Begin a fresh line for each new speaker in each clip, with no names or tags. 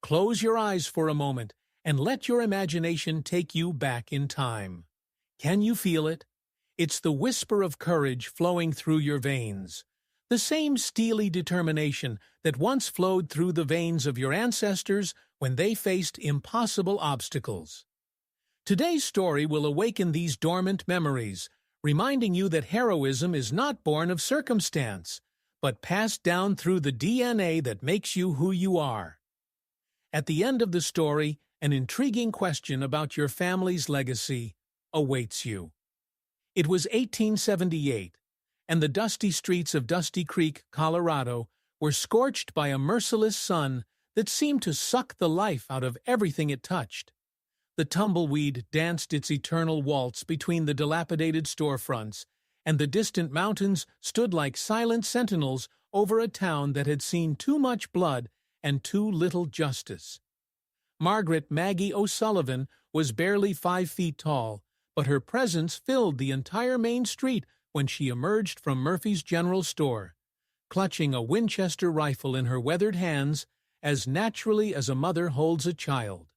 Close your eyes for a moment and let your imagination take you back in time. Can you feel it? It's the whisper of courage flowing through your veins. The same steely determination that once flowed through the veins of your ancestors when they faced impossible obstacles. Today's story will awaken these dormant memories, reminding you that heroism is not born of circumstance, but passed down through the DNA that makes you who you are. At the end of the story, an intriguing question about your family's legacy awaits you. It was 1878, and the dusty streets of Dusty Creek, Colorado, were scorched by a merciless sun that seemed to suck the life out of everything it touched. The tumbleweed danced its eternal waltz between the dilapidated storefronts, and the distant mountains stood like silent sentinels over a town that had seen too much blood and too little justice. Margaret Maggie O'Sullivan was barely 5 feet tall, but her presence filled the entire main street when she emerged from Murphy's General Store, clutching a Winchester rifle in her weathered hands as naturally as a mother holds a child.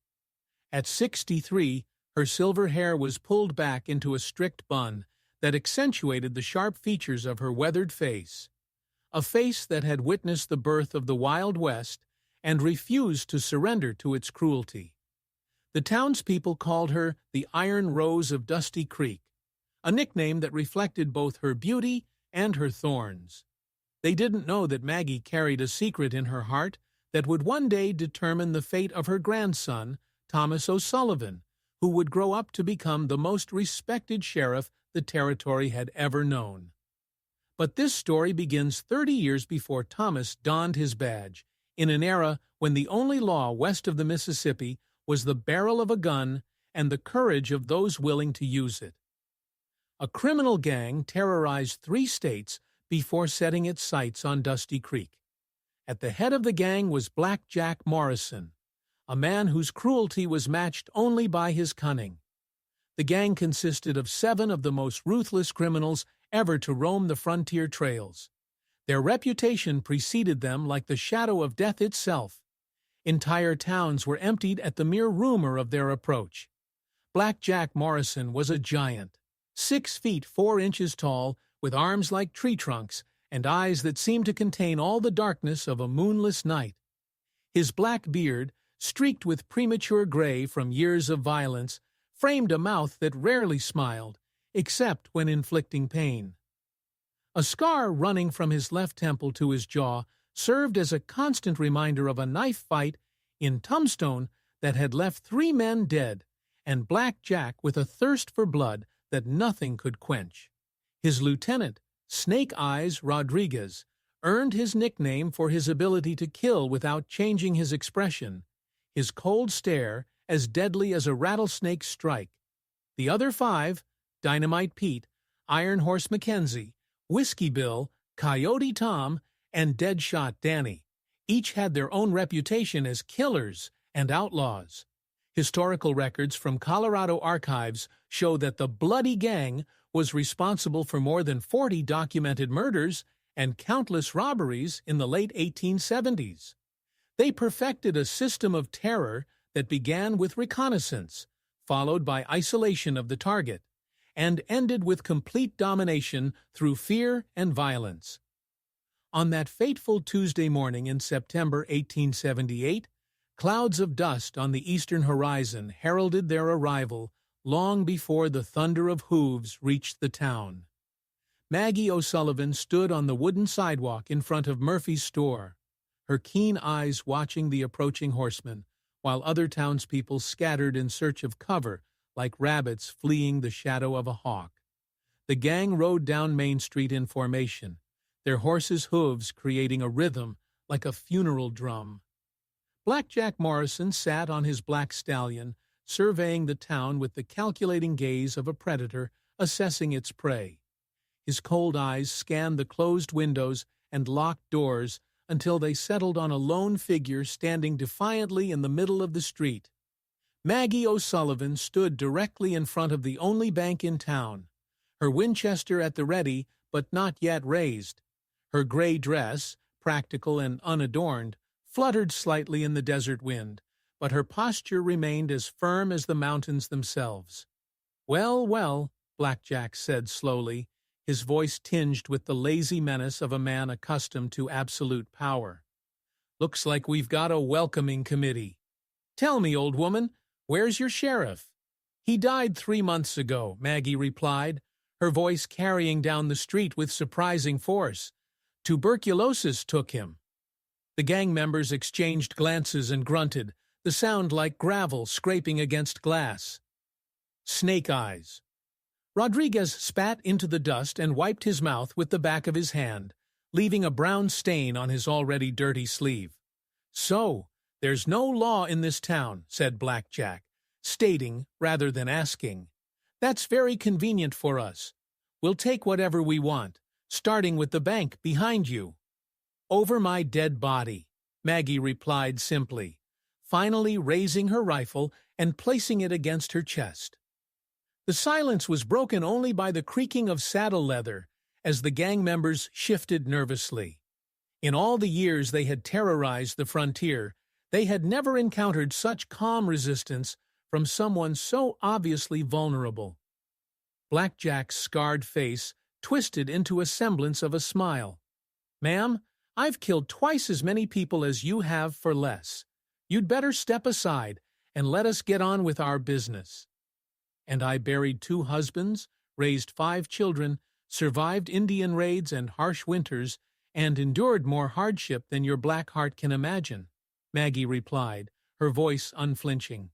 At 63, her silver hair was pulled back into a strict bun that accentuated the sharp features of her weathered face, a face that had witnessed the birth of the Wild West and refused to surrender to its cruelty. The townspeople called her the Iron Rose of Dusty Creek, a nickname that reflected both her beauty and her thorns. They didn't know that Maggie carried a secret in her heart that would one day determine the fate of her grandson, Thomas O'Sullivan, who would grow up to become the most respected sheriff the territory had ever known. But this story begins 30 years before Thomas donned his badge, in an era when the only law west of the Mississippi was the barrel of a gun and the courage of those willing to use it. A criminal gang terrorized 3 states before setting its sights on Dusty Creek. At the head of the gang was Black Jack Morrison, a man whose cruelty was matched only by his cunning. The gang consisted of 7 of the most ruthless criminals ever to roam the frontier trails. Their reputation preceded them like the shadow of death itself. Entire towns were emptied at the mere rumor of their approach. Black Jack Morrison was a giant, 6 feet 4 inches tall, with arms like tree trunks and eyes that seemed to contain all the darkness of a moonless night. His black beard, streaked with premature gray from years of violence, framed a mouth that rarely smiled, except when inflicting pain. A scar running from his left temple to his jaw served as a constant reminder of a knife fight in Tombstone that had left 3 men dead, and Black Jack with a thirst for blood that nothing could quench. His lieutenant, Snake Eyes Rodriguez, earned his nickname for his ability to kill without changing his expression, his cold stare as deadly as a rattlesnake's strike. The other 5, Dynamite Pete, Iron Horse Mackenzie, Whiskey Bill, Coyote Tom, and Deadshot Danny, each had their own reputation as killers and outlaws. Historical records from Colorado archives show that the Bloody Gang was responsible for more than 40 documented murders and countless robberies in the late 1870s. They perfected a system of terror that began with reconnaissance, followed by isolation of the target, and ended with complete domination through fear and violence. On that fateful Tuesday morning in September 1878, clouds of dust on the eastern horizon heralded their arrival long before the thunder of hooves reached the town. Maggie O'Sullivan stood on the wooden sidewalk in front of Murphy's store, her keen eyes watching the approaching horsemen, while other townspeople scattered in search of cover like rabbits fleeing the shadow of a hawk. The gang rode down Main Street in formation, their horses' hooves creating a rhythm like a funeral drum. Black Jack Morrison sat on his black stallion, surveying the town with the calculating gaze of a predator assessing its prey. His cold eyes scanned the closed windows and locked doors until they settled on a lone figure standing defiantly in the middle of the street. Maggie O'Sullivan stood directly in front of the only bank in town, her Winchester at the ready but not yet raised. Her gray dress, practical and unadorned, fluttered slightly in the desert wind, but her posture remained as firm as the mountains themselves. "Well, well," Blackjack said slowly, his voice tinged with the lazy menace of a man accustomed to absolute power. "Looks like we've got a welcoming committee. Tell me, old woman, where's your sheriff?" "He died 3 months ago," Maggie replied, her voice carrying down the street with surprising force. "Tuberculosis took him." The gang members exchanged glances and grunted, the sound like gravel scraping against glass. Snake eyes. Rodriguez spat into the dust and wiped his mouth with the back of his hand, leaving a brown stain on his already dirty sleeve. "So, there's no law in this town," said Blackjack, stating rather than asking. "That's very convenient for us. We'll take whatever we want, starting with the bank behind you." "Over my dead body," Maggie replied simply, finally raising her rifle and placing it against her chest. The silence was broken only by the creaking of saddle leather as the gang members shifted nervously. In all the years they had terrorized the frontier, they had never encountered such calm resistance from someone so obviously vulnerable. Blackjack's scarred face twisted into a semblance of a smile. "Ma'am, I've killed twice as many people as you have for less. You'd better step aside and let us get on with our business." "And I buried 2 husbands, raised 5 children, survived Indian raids and harsh winters, and endured more hardship than your black heart can imagine," Maggie replied, her voice unflinching.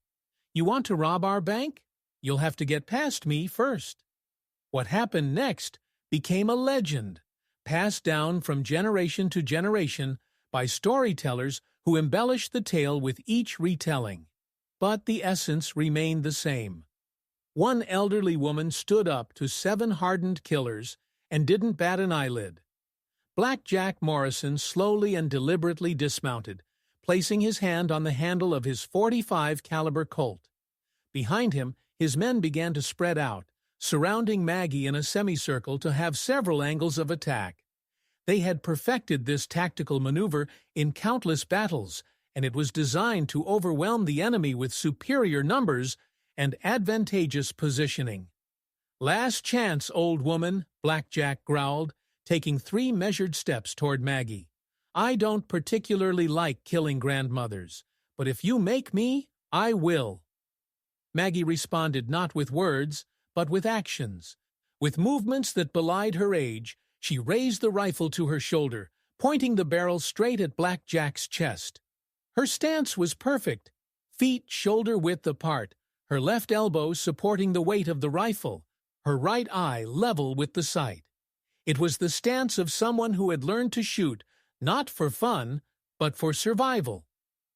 "You want to rob our bank? You'll have to get past me first." What happened next became a legend, passed down from generation to generation by storytellers who embellished the tale with each retelling. But the essence remained the same. One elderly woman stood up to 7 hardened killers and didn't bat an eyelid. Blackjack Morrison slowly and deliberately dismounted, placing his hand on the handle of his .45 caliber Colt. Behind him, his men began to spread out, surrounding Maggie in a semicircle to have several angles of attack. They had perfected this tactical maneuver in countless battles, and it was designed to overwhelm the enemy with superior numbers and advantageous positioning. "Last chance, old woman," Blackjack growled, taking 3 measured steps toward Maggie. "I don't particularly like killing grandmothers, but if you make me, I will." Maggie responded not with words, but with actions. With movements that belied her age, she raised the rifle to her shoulder, pointing the barrel straight at Blackjack's chest. Her stance was perfect, feet shoulder-width apart, her left elbow supporting the weight of the rifle, her right eye level with the sight. It was the stance of someone who had learned to shoot, not for fun, but for survival.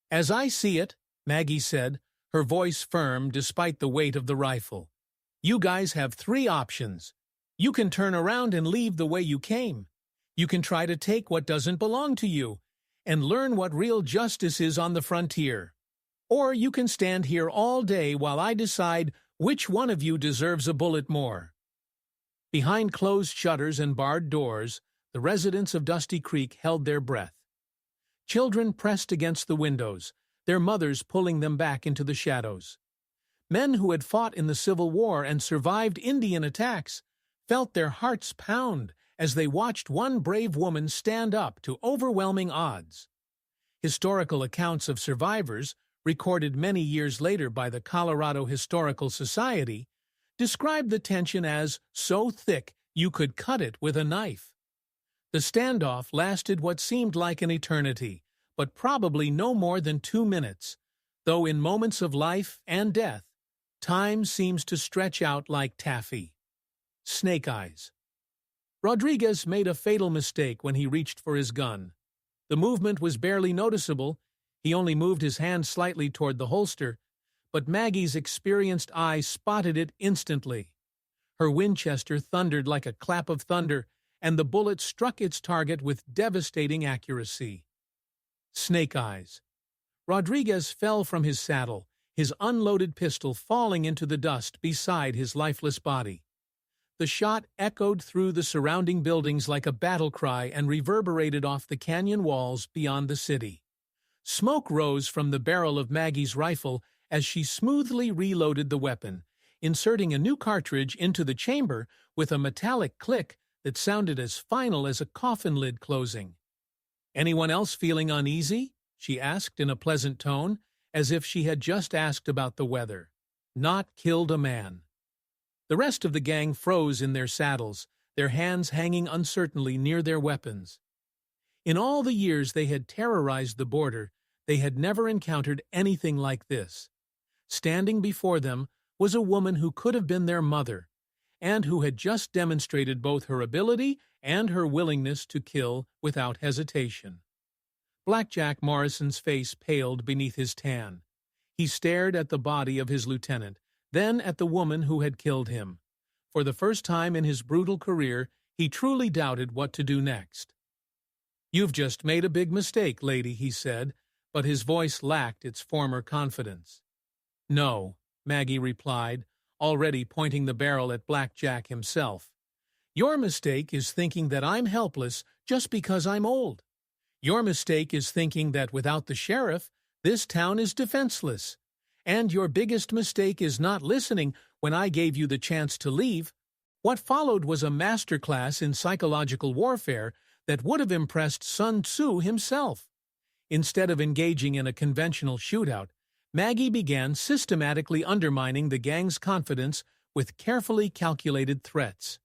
"As I see it," Maggie said, her voice firm despite the weight of the rifle, "you guys have 3 options. You can turn around and leave the way you came. You can try to take what doesn't belong to you and learn what real justice is on the frontier. Or you can stand here all day while I decide which one of you deserves a bullet more." Behind closed shutters and barred doors, the residents of Dusty Creek held their breath. Children pressed against the windows, their mothers pulling them back into the shadows. Men who had fought in the Civil War and survived Indian attacks felt their hearts pound as they watched one brave woman stand up to overwhelming odds. Historical accounts of survivors, recorded many years later by the Colorado Historical Society, described the tension as so thick you could cut it with a knife. The standoff lasted what seemed like an eternity, but probably no more than 2 minutes, though in moments of life and death, time seems to stretch out like taffy. Snake eyes. Rodriguez made a fatal mistake when he reached for his gun. The movement was barely noticeable. He only moved his hand slightly toward the holster, but Maggie's experienced eye spotted it instantly. Her Winchester thundered like a clap of thunder, and the bullet struck its target with devastating accuracy. Snake eyes. Rodriguez fell from his saddle, his unloaded pistol falling into the dust beside his lifeless body. The shot echoed through the surrounding buildings like a battle cry and reverberated off the canyon walls beyond the city. Smoke rose from the barrel of Maggie's rifle as she smoothly reloaded the weapon, inserting a new cartridge into the chamber with a metallic click that sounded as final as a coffin lid closing. "Anyone else feeling uneasy?" she asked in a pleasant tone, as if she had just asked about the weather. "Not killed a man." The rest of the gang froze in their saddles, their hands hanging uncertainly near their weapons. In all the years they had terrorized the border, they had never encountered anything like this. Standing before them was a woman who could have been their mother, and who had just demonstrated both her ability and her willingness to kill without hesitation. Blackjack Morrison's face paled beneath his tan. He stared at the body of his lieutenant, then at the woman who had killed him. For the first time in his brutal career, he truly doubted what to do next. "You've just made a big mistake, lady," he said, but his voice lacked its former confidence. "No," Maggie replied, already pointing the barrel at Blackjack himself. "Your mistake is thinking that I'm helpless just because I'm old. Your mistake is thinking that without the sheriff, this town is defenseless. And your biggest mistake is not listening when I gave you the chance to leave. What followed was a masterclass in psychological warfare that would have impressed Sun Tzu himself. Instead of engaging in a conventional shootout, Maggie began systematically undermining the gang's confidence with carefully calculated threats.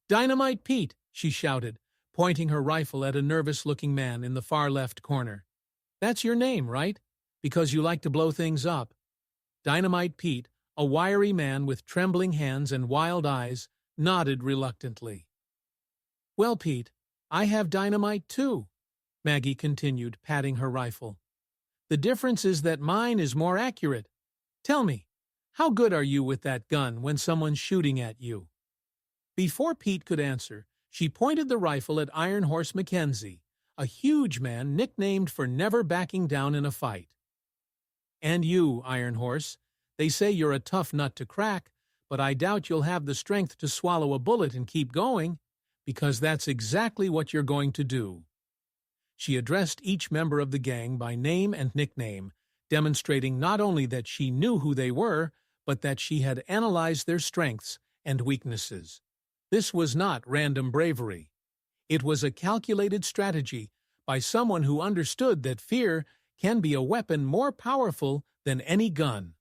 "Dynamite Pete!" she shouted, pointing her rifle at a nervous-looking man in the far left corner. "That's your name, right? Because you like to blow things up." Dynamite Pete, a wiry man with trembling hands and wild eyes, nodded reluctantly. "Well, Pete, I have dynamite too," Maggie continued, patting her rifle. "The difference is that mine is more accurate. Tell me, how good are you with that gun when someone's shooting at you?" Before Pete could answer, she pointed the rifle at Iron Horse Mackenzie, a huge man nicknamed for never backing down in a fight. "And you, Iron Horse, they say you're a tough nut to crack, but I doubt you'll have the strength to swallow a bullet and keep going, because that's exactly what you're going to do." She addressed each member of the gang by name and nickname, demonstrating not only that she knew who they were, but that she had analyzed their strengths and weaknesses. This was not random bravery. It was a calculated strategy by someone who understood that fear can be a weapon more powerful than any gun.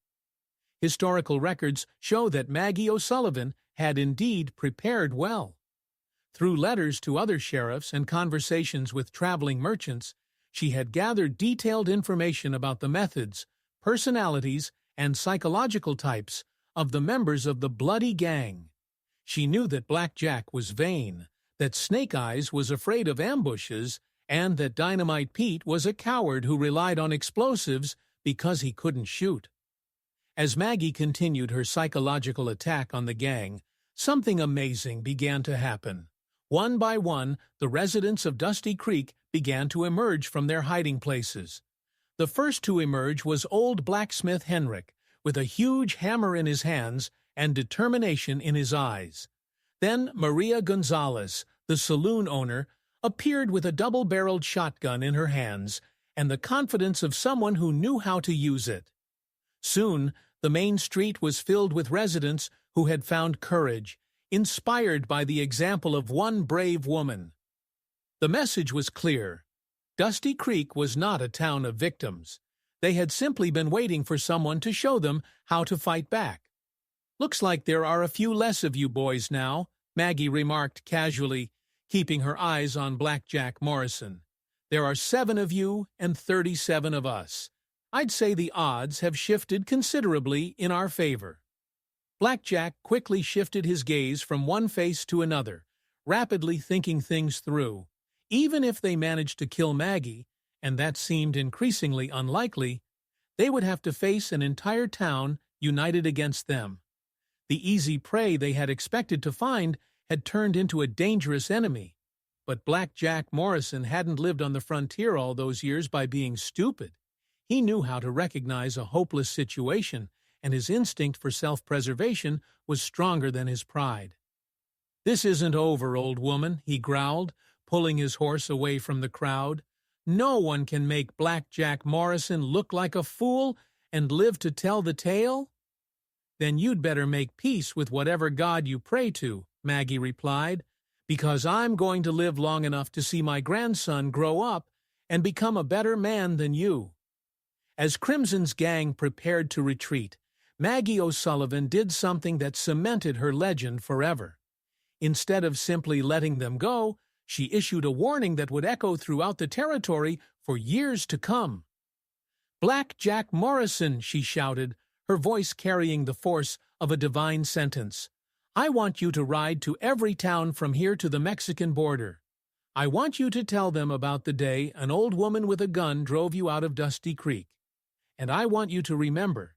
Historical records show that Maggie O'Sullivan had indeed prepared well. Through letters to other sheriffs and conversations with traveling merchants, she had gathered detailed information about the methods, personalities, and psychological types of the members of the Bloody Gang. She knew that Blackjack was vain, that Snake Eyes was afraid of ambushes, and that Dynamite Pete was a coward who relied on explosives because he couldn't shoot. As Maggie continued her psychological attack on the gang, something amazing began to happen. One by one, the residents of Dusty Creek began to emerge from their hiding places. The first to emerge was old blacksmith Henrik, with a huge hammer in his hands and determination in his eyes. Then Maria Gonzalez, the saloon owner, appeared with a double-barreled shotgun in her hands and the confidence of someone who knew how to use it. Soon, the main street was filled with residents who had found courage, inspired by the example of one brave woman. The message was clear. Dusty Creek was not a town of victims. They had simply been waiting for someone to show them how to fight back. "Looks like there are a few less of you boys now," Maggie remarked casually, keeping her eyes on Blackjack Morrison. "There are 7 of you and 37 of us. I'd say the odds have shifted considerably in our favor." Blackjack quickly shifted his gaze from one face to another, rapidly thinking things through. Even if they managed to kill Maggie, and that seemed increasingly unlikely, they would have to face an entire town united against them. The easy prey they had expected to find had turned into a dangerous enemy. But Blackjack Morrison hadn't lived on the frontier all those years by being stupid. He knew how to recognize a hopeless situation, and his instinct for self-preservation was stronger than his pride. "This isn't over, old woman," he growled, pulling his horse away from the crowd. No one can make Black Jack Morrison look like a fool and live to tell the tale? Then you'd better make peace with whatever god you pray to, Maggie replied, because I'm going to live long enough to see my grandson grow up and become a better man than you. As Crimson's gang prepared to retreat, Maggie O'Sullivan did something that cemented her legend forever. Instead of simply letting them go, she issued a warning that would echo throughout the territory for years to come. "Black Jack Morrison," she shouted, her voice carrying the force of a divine sentence. "I want you to ride to every town from here to the Mexican border. I want you to tell them about the day an old woman with a gun drove you out of Dusty Creek. And I want you to remember,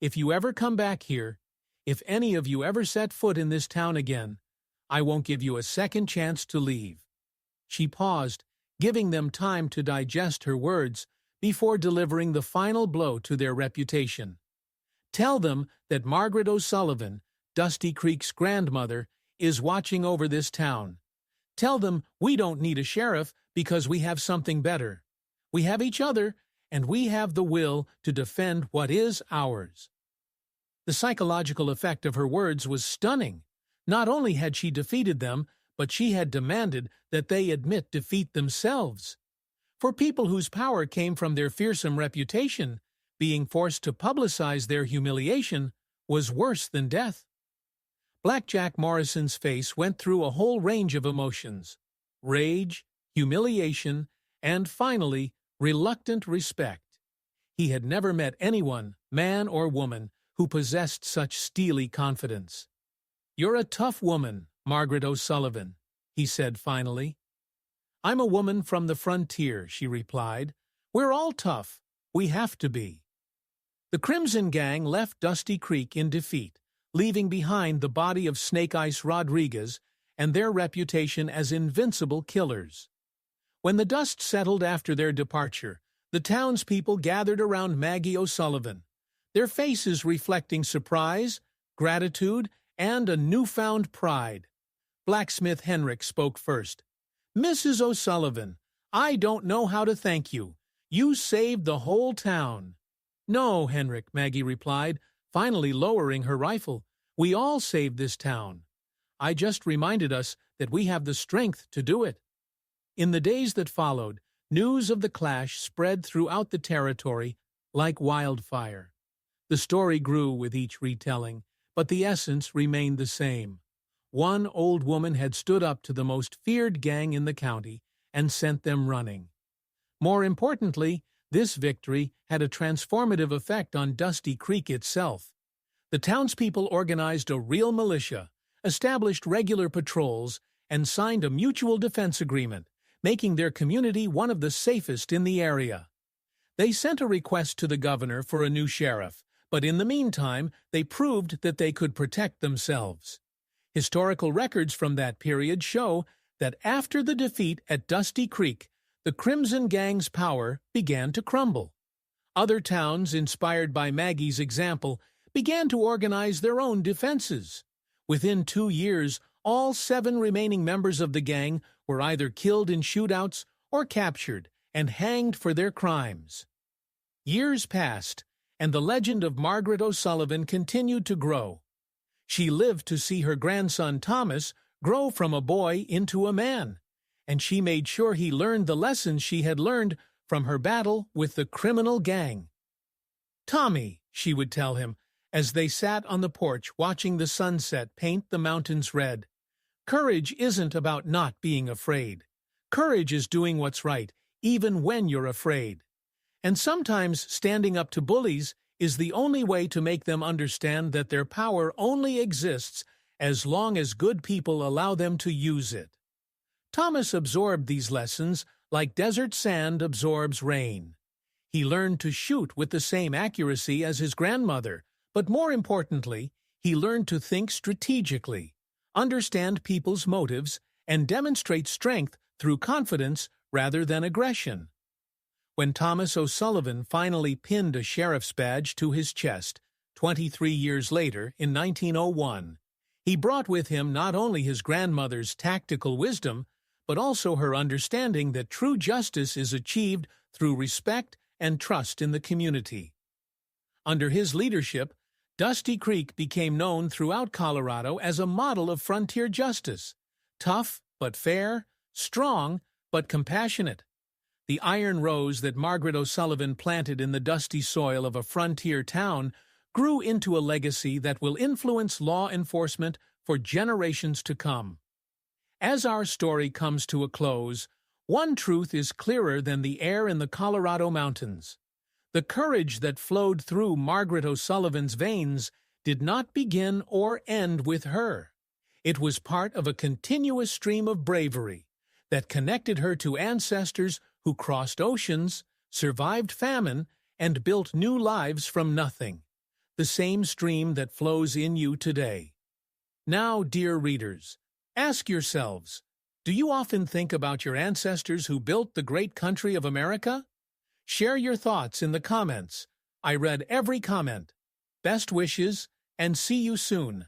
if you ever come back here, if any of you ever set foot in this town again, I won't give you a second chance to leave." She paused, giving them time to digest her words before delivering the final blow to their reputation. "Tell them that Margaret O'Sullivan, Dusty Creek's grandmother, is watching over this town. Tell them we don't need a sheriff because we have something better. We have each other, and we have the will to defend what is ours." The psychological effect of her words was stunning. Not only had she defeated them, but she had demanded that they admit defeat themselves. For people whose power came from their fearsome reputation, being forced to publicize their humiliation was worse than death. Black Jack Morrison's face went through a whole range of emotions: rage, humiliation, and finally, reluctant respect. He had never met anyone, man or woman, who possessed such steely confidence. "You're a tough woman, Margaret O'Sullivan," he said finally. "I'm a woman from the frontier," she replied. "We're all tough. We have to be." The Crimson Gang left Dusty Creek in defeat, leaving behind the body of Snake Ice Rodriguez and their reputation as invincible killers. When the dust settled after their departure, the townspeople gathered around Maggie O'Sullivan, their faces reflecting surprise, gratitude, and a newfound pride. Blacksmith Henrik spoke first. "Mrs. O'Sullivan, I don't know how to thank you. You saved the whole town." "No, Henrik," Maggie replied, finally lowering her rifle. "We all saved this town. I just reminded us that we have the strength to do it." In the days that followed, news of the clash spread throughout the territory like wildfire. The story grew with each retelling, but the essence remained the same. One old woman had stood up to the most feared gang in the county and sent them running. More importantly, this victory had a transformative effect on Dusty Creek itself. The townspeople organized a real militia, established regular patrols, and signed a mutual defense agreement, making their community one of the safest in the area. They sent a request to the governor for a new sheriff, but in the meantime, they proved that they could protect themselves. Historical records from that period show that after the defeat at Dusty Creek, the Crimson Gang's power began to crumble. Other towns, inspired by Maggie's example, began to organize their own defenses. Within 2 years, all 7 remaining members of the gang were either killed in shootouts or captured and hanged for their crimes. Years passed, and the legend of Margaret O'Sullivan continued to grow. She lived to see her grandson Thomas grow from a boy into a man, and she made sure he learned the lessons she had learned from her battle with the criminal gang. "Tommy," she would tell him, as they sat on the porch watching the sunset paint the mountains red, "courage isn't about not being afraid. Courage is doing what's right, even when you're afraid. And sometimes standing up to bullies is the only way to make them understand that their power only exists as long as good people allow them to use it." Thomas absorbed these lessons like desert sand absorbs rain. He learned to shoot with the same accuracy as his grandmother, but more importantly, he learned to think strategically, understand people's motives, and demonstrate strength through confidence rather than aggression. When Thomas O'Sullivan finally pinned a sheriff's badge to his chest, 23 years later, in 1901, he brought with him not only his grandmother's tactical wisdom, but also her understanding that true justice is achieved through respect and trust in the community. Under his leadership, Dusty Creek became known throughout Colorado as a model of frontier justice, tough but fair, strong but compassionate. The iron rose that Margaret O'Sullivan planted in the dusty soil of a frontier town grew into a legacy that will influence law enforcement for generations to come. As our story comes to a close, one truth is clearer than the air in the Colorado mountains. The courage that flowed through Margaret O'Sullivan's veins did not begin or end with her. It was part of a continuous stream of bravery that connected her to ancestors who crossed oceans, survived famine, and built new lives from nothing, the same stream that flows in you today. Now, dear readers, ask yourselves, do you often think about your ancestors who built the great country of America? Share your thoughts in the comments. I read every comment. Best wishes, and see you soon.